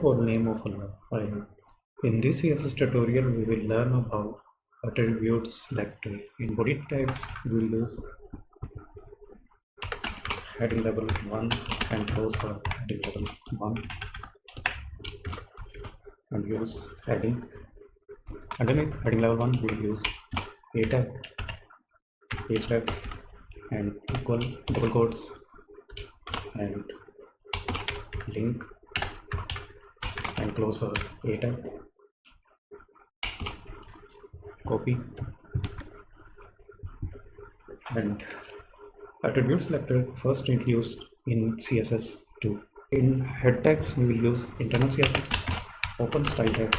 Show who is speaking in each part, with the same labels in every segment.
Speaker 1: For name of a file. In this CSS tutorial, we will learn about attribute selector. In body tags, we will use heading level 1 and close up heading level 1 and use heading. Underneath heading level 1, we will use a tag, href, and equal double quotes and link and close a tag, copy, and attribute selector first introduced in CSS2. In head tags, we will use internal CSS, open style tag,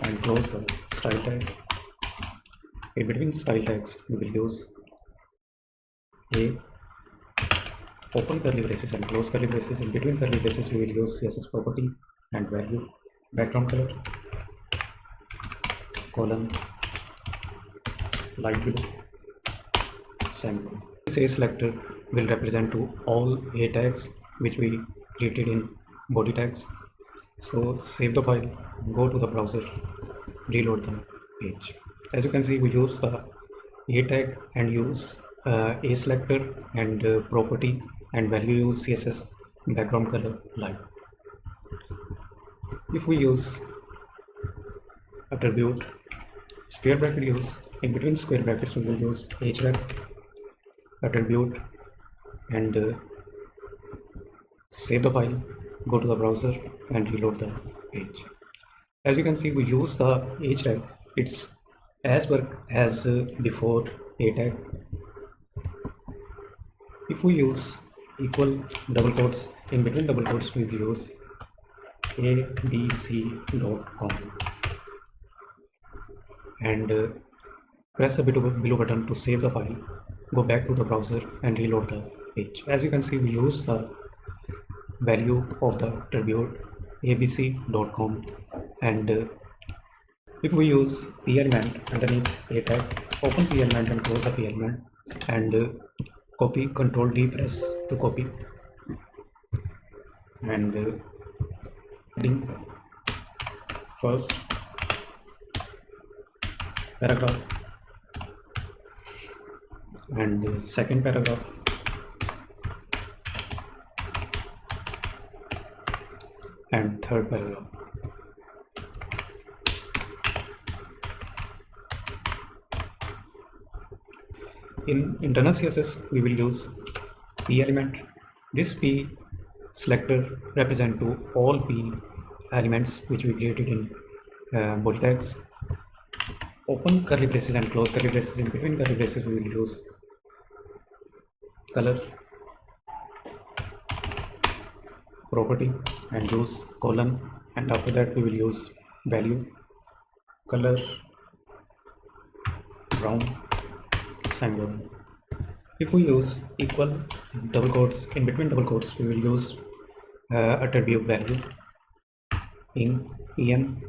Speaker 1: and close the style tag. In between style tags, we will use a open curly braces and close curly braces. In between curly braces, we will use CSS property and value, background color, colon, light blue, sample. This A selector will represent to all A tags which we created in body tags. So save the file, go to the browser, reload the page. As you can see, we use the A tag and use A selector and property and value use CSS background color light. If we use attribute square bracket use, in between square brackets we will use href attribute and save the file, go to the browser and reload the page. As you can see, we use the href, it's as work as before a tag. If we use equal double quotes, in between double quotes we will use abc.com and press the below button to save the file, go back to the browser and reload the page. As you can see, we use the value of the attribute abc.com and if we use p element underneath a tag, open p element and close the p element and copy, control D press to copy and heading first paragraph and second paragraph and third paragraph. In internal CSS, we will use p element. This p selector represent to all p elements which we created in body tags. Open curly braces and close curly braces. In between curly braces, we will use color property and use colon, and after that we will use value, color brown, sanguine. If we use equal double quotes, in between double quotes we will use attribute value in en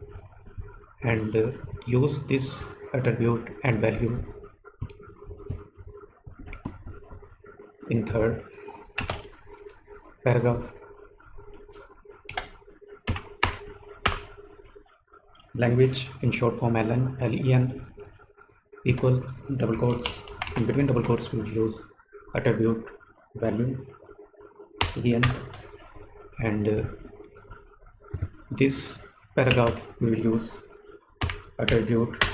Speaker 1: and use this attribute and value in third paragraph. Language in short form len, equal double quotes, in between double quotes we will use attribute value en and this paragraph we will use attribute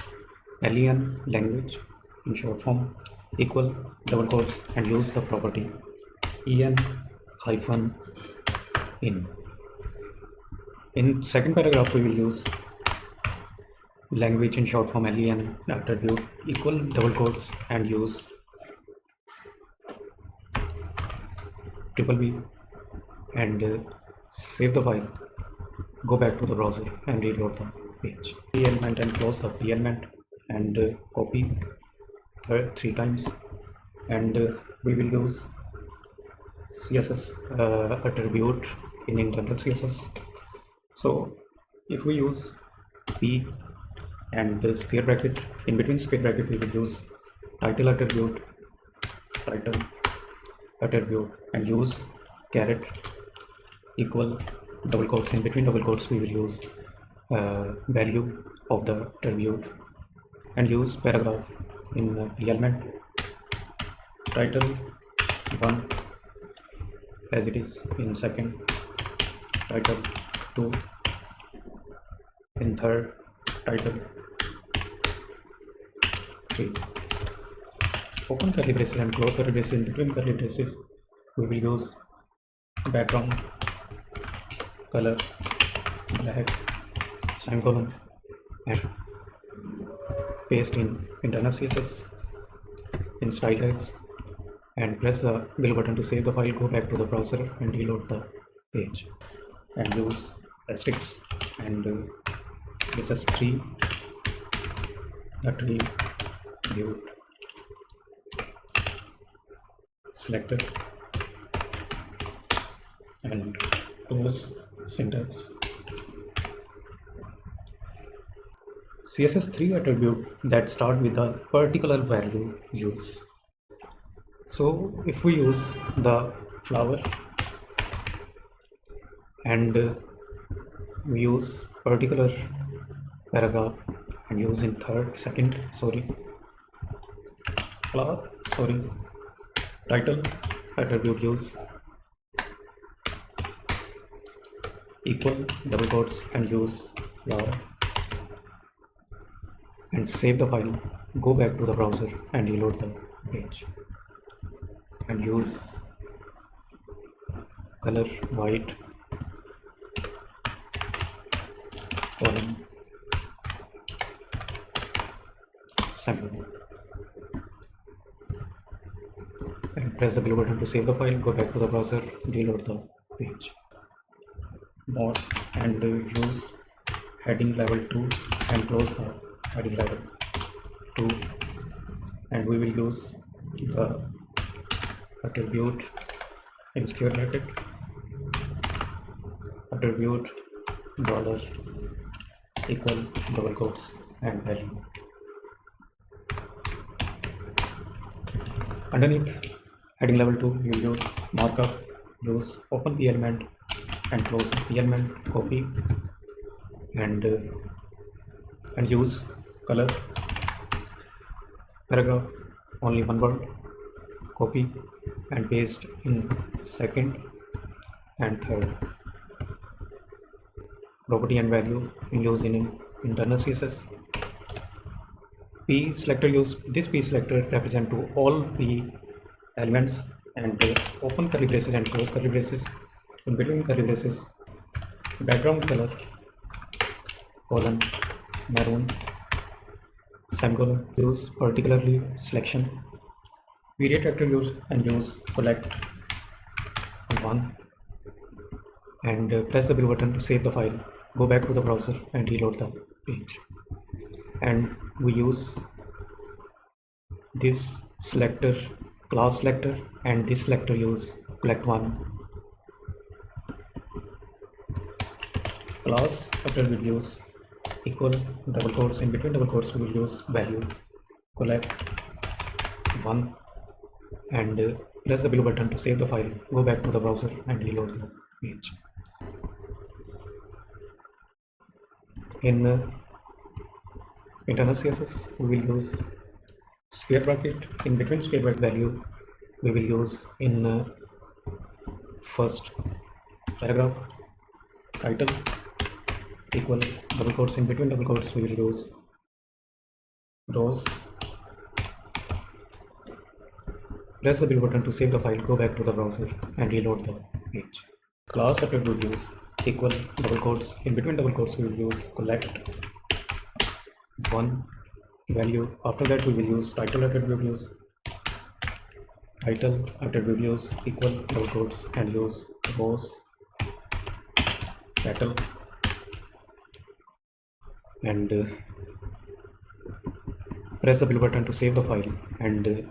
Speaker 1: len language in short form equal double quotes and use the property en hyphen in. In second paragraph we will use language in short form len attribute equal double quotes and use B and save the file, go back to the browser and reload the page. P element and close the P element and copy 3 times and we will use CSS attribute in internal CSS. So if we use P and the square bracket, in between square bracket we will use title attribute and use caret equal double quotes. In between double quotes we will use value of the attribute and use paragraph in the element title 1 as it is, in second title 2, in third title 3. Open curly braces and close curly braces. In between curly braces we will use background color black semicolon and paste in internal CSS in style tags and press the middle button to save the file. Go back to the browser and reload the page and use asterisks and CSS3 attribute selector and close syntax. CSS3 attribute that start with a particular value use. So if we use the flower and we use particular paragraph and use in title attribute use equal double quotes and use flower and save the file. Go back to the browser and reload the page and use color white column sample and press the blue button to save the file. Go back to the browser, reload the page more and use heading level 2 and close the heading level 2 and we will use the attribute in square bracket attribute dollar equal double quotes and value. Underneath heading level 2 you will use markup, use open p element and close p element, copy and use color paragraph only one word, copy and paste in second and third. Property and value in use in internal CSS. P selector use. This P selector represent to all P elements and open curly braces and close curly braces. In between curly braces, background color colon maroon semicolon. Use particularly selection. Period attributes and use collect 1 and press the blue button to save the file. Go back to the browser and reload the page and we use this selector class selector and this selector use collect 1 class attribute use equal double quotes. In between double quotes we will use value collect 1 and press the blue button to save the file. Go back to the browser and reload the page. In internal CSS we will use square bracket. In between square bracket value we will use in first paragraph title equal double quotes. In between double quotes we will use rows. Press the blue button to save the file. Go back to the browser and reload the page. Class attribute use equal double quotes. In between double quotes we will use collect 1 value. After that we will use title attribute use equal double quotes and use rows title and press the blue button to save the file and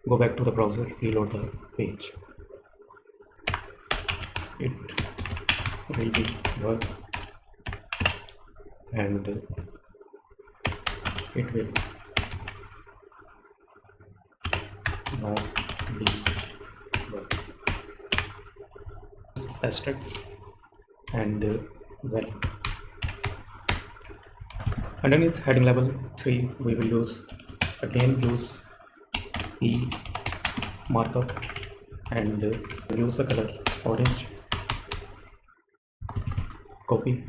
Speaker 1: go back to the browser, reload the page. It will be work and it will not be work. Asterisks and value. Underneath heading level 3, we will use P markup and use the color orange. Copy,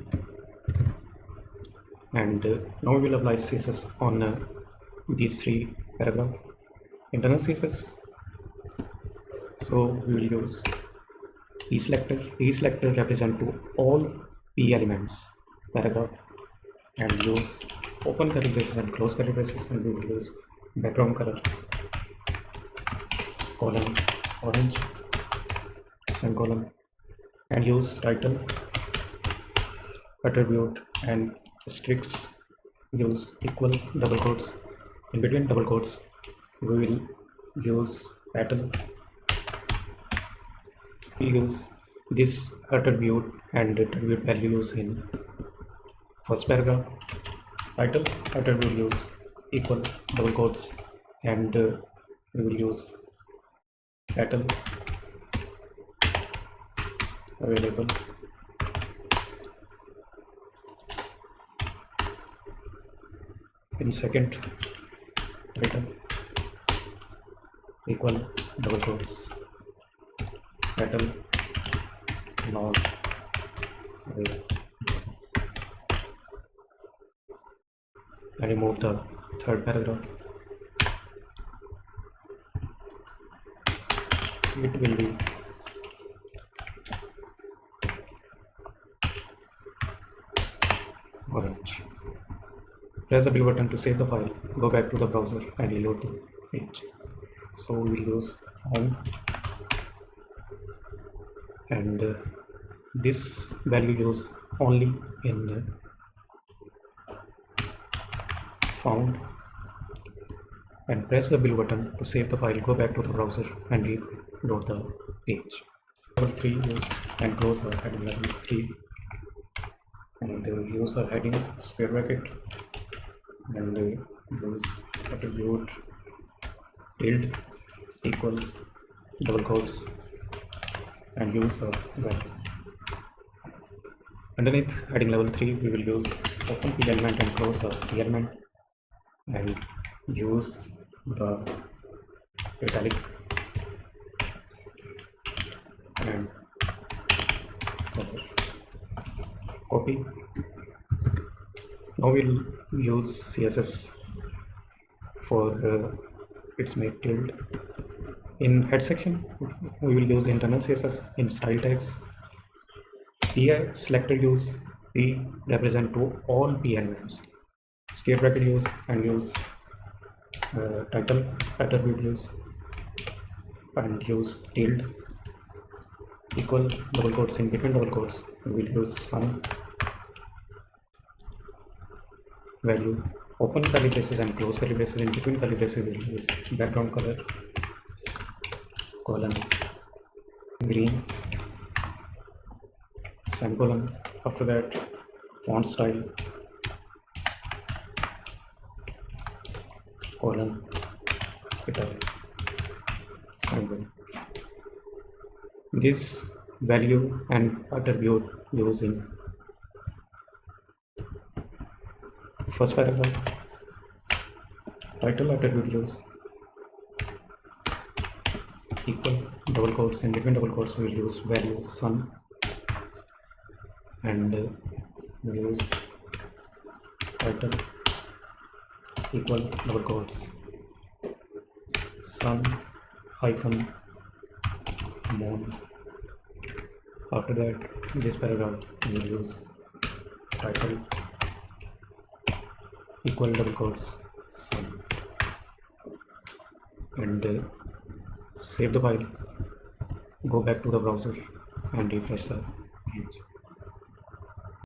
Speaker 1: and now we will apply CSS on these 3 paragraphs. Internal CSS, so we will use selector represent to all P elements paragraph, and use open curly braces and close curly braces, and we will use background color colon orange semicolon, and use title attribute and asterisks, use equal double quotes. In between double quotes we will use pattern. We use this attribute and attribute values in first paragraph. Title attribute use equal double quotes, and we will use pattern available. In second title equal double quotes, title not available. I remove the third paragraph. It will be orange. Press the blue button to save the file. Go back to the browser and reload the page. So we will use home, and this value use only in found, and press the blue button to save the file. Go back to the browser and reload the page. Level 3 use and close the heading level 3, and use the heading square bracket, and use attribute tilde equal double quotes, and use the value. Underneath heading level 3 we will use open P element and close the P element, and use the italic and copy. Now we'll use CSS for its make tilde. In head section we will use internal CSS in style tags. P selector use P represent to all P elements. Square bracket use and use title attribute use, and use tilde equal double quotes. In between double quotes we will use some value, open curly braces and close curly braces. In between curly braces we will use background color colon green semicolon. After that font style colon italic semicolon. This value and attribute used in first paragraph. Title attribute use equal double quotes. In between double quotes we will use value sun, and use title equal double quotes sun hyphen moon. After that this paragraph we will use title equal double quotes sun, and save the file. Go back to the browser and refresh the page.